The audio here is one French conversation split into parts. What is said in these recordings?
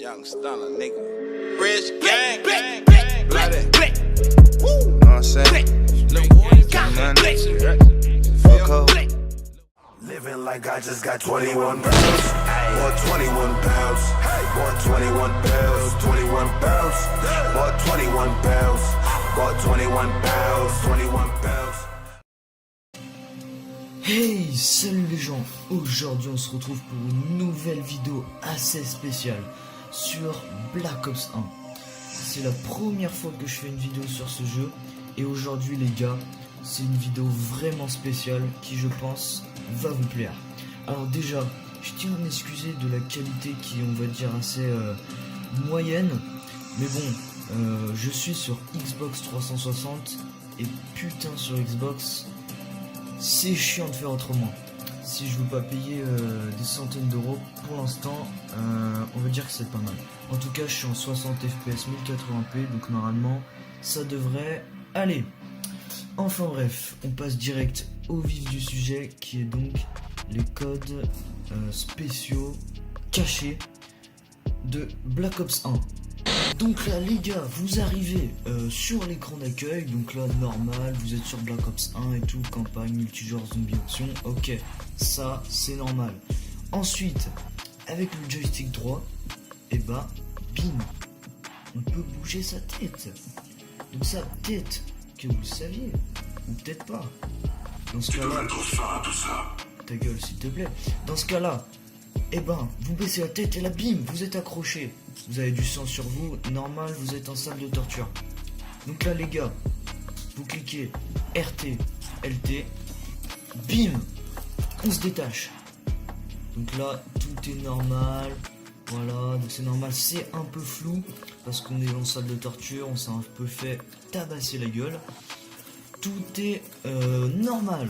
Young stunner, nigga. Rich gang, gang, gang. Bloody. Woo. Know what I'm saying? Little boy, got money. Fuck up. Living like I just got 21 pounds. Bought 21 pounds. Bought 21 pounds. 21 pounds. Bought 21 pounds. Bought 21 pounds. 21 pounds. Hey, salut les gens. Aujourd'hui on se retrouve pour une nouvelle vidéo assez spéciale sur Black Ops 1. C'est la première fois que je fais une vidéo sur ce jeu. Et aujourd'hui les gars, c'est une vidéo vraiment spéciale qui je pense va vous plaire. Alors déjà, je tiens à m'excuser de la qualité qui on va dire assez moyenne. Mais bon, je suis sur Xbox 360 et putain sur Xbox, c'est chiant de faire autrement. Si je veux pas payer des centaines d'euros pour l'instant, on va dire que c'est pas mal. En tout cas, je suis en 60 fps 1080p, donc normalement ça devrait aller. Enfin bref, on passe direct au vif du sujet qui est donc les codes spéciaux cachés de Black Ops 1. Donc là les gars, vous arrivez sur l'écran d'accueil, donc là normal, vous êtes sur Black Ops 1 et tout, campagne, multijoueur, zombie option, ok, ça c'est normal. Ensuite, avec le joystick droit, et bah, bim, on peut bouger sa tête. Donc ça, peut-être que vous le saviez, ou peut-être pas. Dans ce cas-là, ta gueule s'il te plaît. Dans ce cas-là, et ben, vous baissez la tête et là, bim, vous êtes accroché. Vous avez du sang sur vous, normal, vous êtes en salle de torture. Donc là les gars, vous cliquez RT, LT, bim, on se détache. Donc là, tout est normal, voilà, donc c'est normal, c'est un peu flou, parce qu'on est en salle de torture, on s'est un peu fait tabasser la gueule. Tout est normal.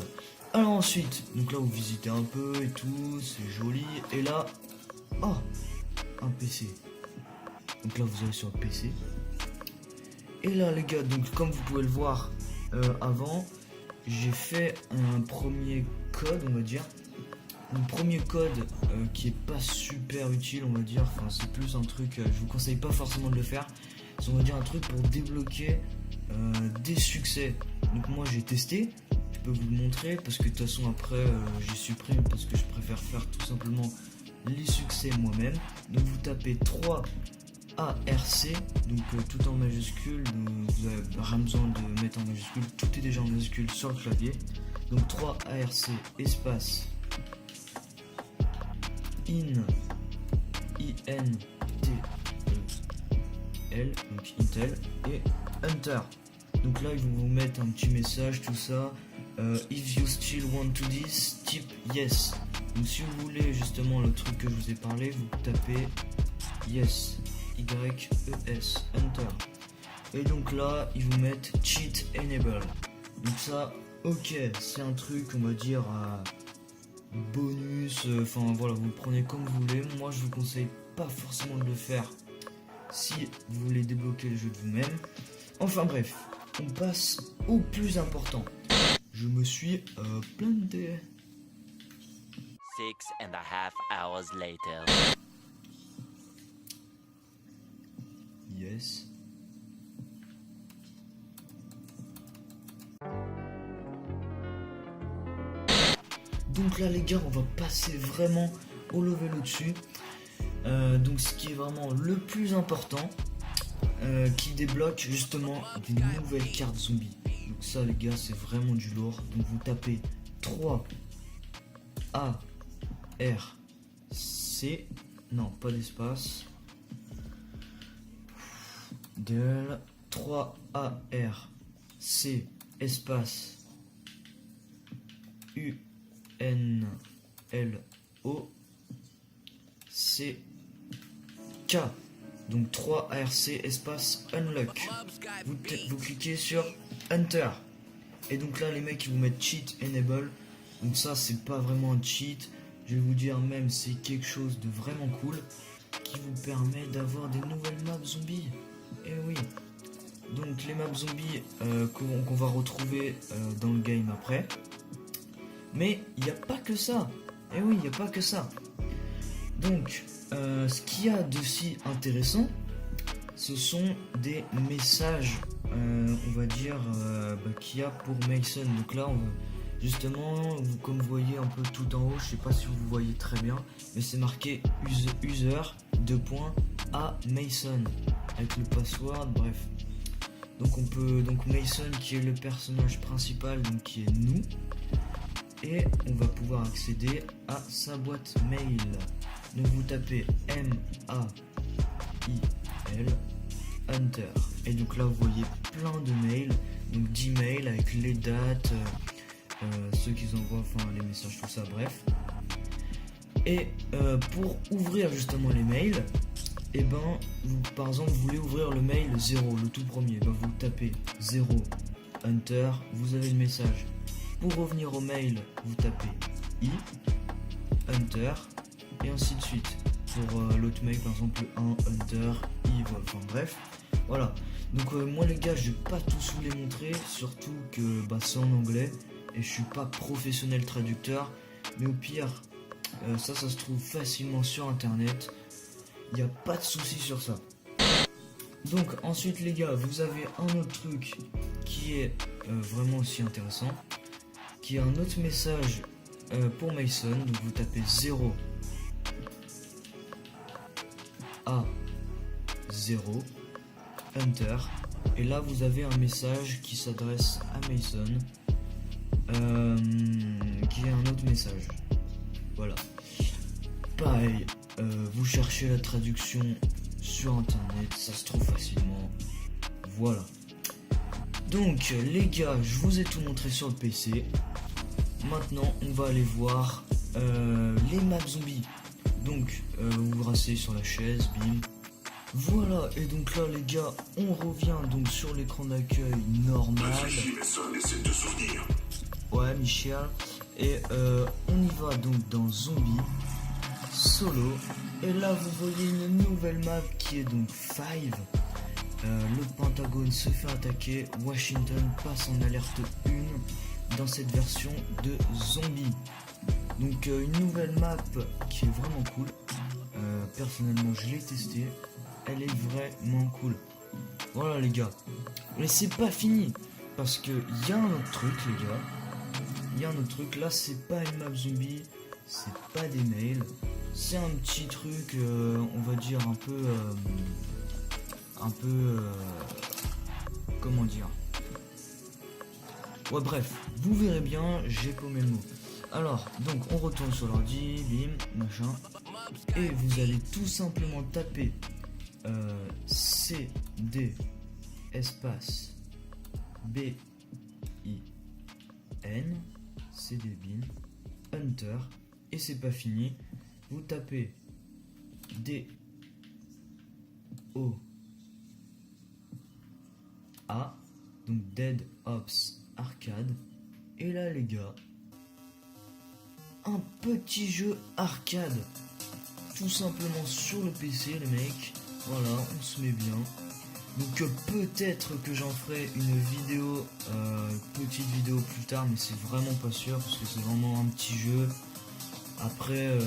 Alors ensuite, donc là vous visitez un peu et tout, c'est joli, et là, oh, un PC. Donc là vous allez sur le PC. Et là les gars, donc comme vous pouvez le voir avant, j'ai fait un premier code, on va dire. Un premier code qui est pas super utile, on va dire. Enfin c'est plus un truc, je vous conseille pas forcément de le faire. C'est on va dire un truc pour débloquer des succès. Donc moi j'ai testé, je peux vous le montrer parce que de toute façon après j'ai supprimé parce que je préfère faire tout simplement les succès moi-même. Donc vous tapez 3 ARC, donc tout en majuscule, donc vous avez rien besoin de mettre en majuscule, tout est déjà en majuscule sur le clavier. Donc 3 ARC espace INT EL, donc Intel, et Enter. Donc là ils vont vous mettre un petit message, tout ça. If you still want to this, type yes. Donc si vous voulez justement le truc que je vous ai parlé, vous tapez yes. YES, Enter. Et donc là, ils vous mettent Cheat Enable. Donc ça, ok, c'est un truc, on va dire, bonus. Enfin voilà, vous le prenez comme vous voulez. Moi, je vous conseille pas forcément de le faire si vous voulez débloquer le jeu de vous-même. Enfin bref, on passe au plus important. Je me suis planté. 6.5 hours later. Yes. Donc là les gars, on va passer vraiment au level au-dessus. Donc ce qui est vraiment le plus important, qui débloque justement des nouvelles cartes zombies. Donc ça les gars, c'est vraiment du lourd. Donc vous tapez 3 A R C, non pas d'espace, del 3 A R C espace U N L O C K. Donc 3 ARC espace unlock. Vous cliquez sur Enter. Et donc là les mecs ils vous mettent cheat enable. Donc ça c'est pas vraiment un cheat. Je vais vous dire même c'est quelque chose de vraiment cool qui vous permet d'avoir des nouvelles maps zombies. Et oui. Donc les maps zombies qu'on va retrouver dans le game après. Mais il n'y a pas que ça. Et oui, il n'y a pas que ça. Donc, ce qu'il y a de si intéressant, ce sont des messages, on va dire, qu'il y a pour Mason. Donc là, justement, comme vous voyez un peu tout en haut, je sais pas si vous voyez très bien, mais c'est marqué user A Mason avec le password, bref. Donc Mason qui est le personnage principal, donc qui est nous, et on va pouvoir accéder à sa boîte mail. Donc vous tapez MAIL Hunter, et donc là vous voyez plein de mails, donc 10 mails avec les dates, ceux qu'ils envoient, enfin les messages, tout ça, bref. Et pour ouvrir justement les mails, et ben vous, par exemple, vous voulez ouvrir le mail 0, le tout premier, ben vous tapez 0 Hunter, vous avez le message. Pour revenir au mail, vous tapez I Hunter, et ainsi de suite. Pour l'autre mail, par exemple, 1 Hunter, I, enfin bref, voilà. Donc moi les gars, je vais pas tous vous les montrer, surtout que c'est en anglais et je suis pas professionnel traducteur, mais au pire, ça se trouve facilement sur internet, il n'y a pas de souci sur ça. Donc ensuite les gars, vous avez un autre truc qui est vraiment aussi intéressant, qui est un autre message pour Mason. Donc vous tapez 0 A 0 Hunter, et là vous avez un message qui s'adresse à Mason, qui est un autre message. Voilà. Pareil, vous cherchez la traduction sur internet, ça se trouve facilement. Voilà. Donc les gars, je vous ai tout montré sur le PC. Maintenant on va aller voir les maps zombies. Donc vous vous rassez sur la chaise, bim. Voilà, et donc là les gars, on revient donc sur l'écran d'accueil normal. Ouais, Michel. Et on y va donc dans Zombie Solo. Et là vous voyez une nouvelle map qui est donc 5. Le Pentagone se fait attaquer, Washington passe en alerte 1 dans cette version de Zombie. Donc une nouvelle map qui est vraiment cool. Personnellement je l'ai testée, elle est vraiment cool. Voilà les gars. Mais c'est pas fini, parce que y a un autre truc les gars. Il y a un autre truc, là c'est pas une map zombie, c'est pas des mails, c'est un petit truc, on va dire un peu, comment dire. Ouais bref, vous verrez bien, j'ai paumé le mot. Alors, donc on retourne sur l'ordi, bim, machin, et vous allez tout simplement taper CD espace BIN CD bin Hunter, et c'est pas fini, vous tapez DOA, donc Dead Ops Arcade, et là les gars, un petit jeu arcade tout simplement sur le PC les mecs. Voilà, on se met bien. Donc peut-être que j'en ferai une vidéo, petite vidéo plus tard, mais c'est vraiment pas sûr parce que c'est vraiment un petit jeu. Après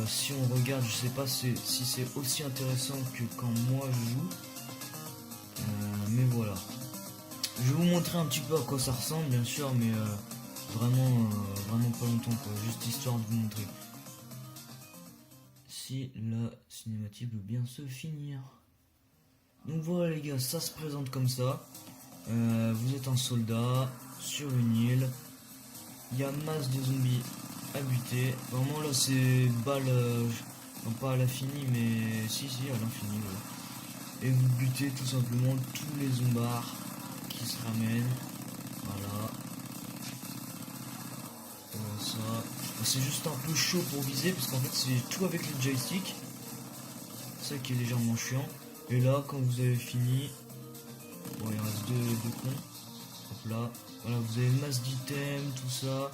si on regarde, je sais pas si c'est aussi intéressant que quand moi je joue, mais voilà. Je vais vous montrer un petit peu à quoi ça ressemble bien sûr, mais vraiment pas longtemps quoi, juste histoire de vous montrer. Si la cinématique veut bien se finir. Donc voilà les gars, ça se présente comme ça. Vous êtes un soldat sur une île. Il y a masse de zombies à buter. Vraiment là c'est balle, non pas à l'infini mais si à l'infini. Ouais. Et vous butez tout simplement tous les zombards qui se ramènent. Voilà. Ça. C'est juste un peu chaud pour viser parce qu'en fait c'est tout avec le joystick. C'est ça qui est légèrement chiant. Et là quand vous avez fini, bon il reste deux cons. Hop là, voilà, vous avez une masse d'items, tout ça.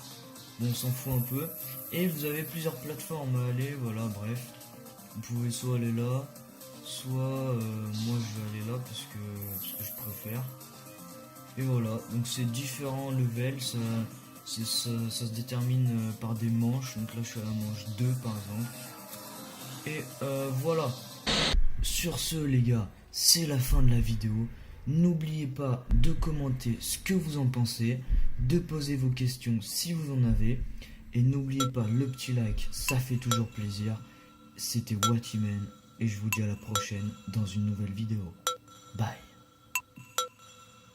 Bon on s'en fout un peu. Et vous avez plusieurs plateformes à aller, voilà bref. Vous pouvez soit aller là, soit moi je vais aller là parce que je préfère. Et voilà, donc c'est différents levels, ça se détermine par des manches. Donc là je suis à la manche 2 par exemple. Et voilà. Sur ce les gars, c'est la fin de la vidéo. N'oubliez pas de commenter ce que vous en pensez, de poser vos questions si vous en avez. Et n'oubliez pas le petit like, ça fait toujours plaisir. C'était Watiman et je vous dis à la prochaine dans une nouvelle vidéo. Bye.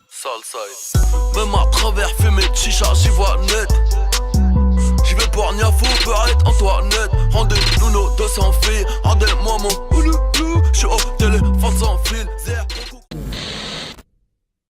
Salside. Même à travers fumée de chicha, j'y vois net. J'y vais pour Niafou, Perrette, Antoinette. Rendez-nous nos 200 filles, rendez-moi mon ouloulou. J'suis au téléphone sans fil, zère.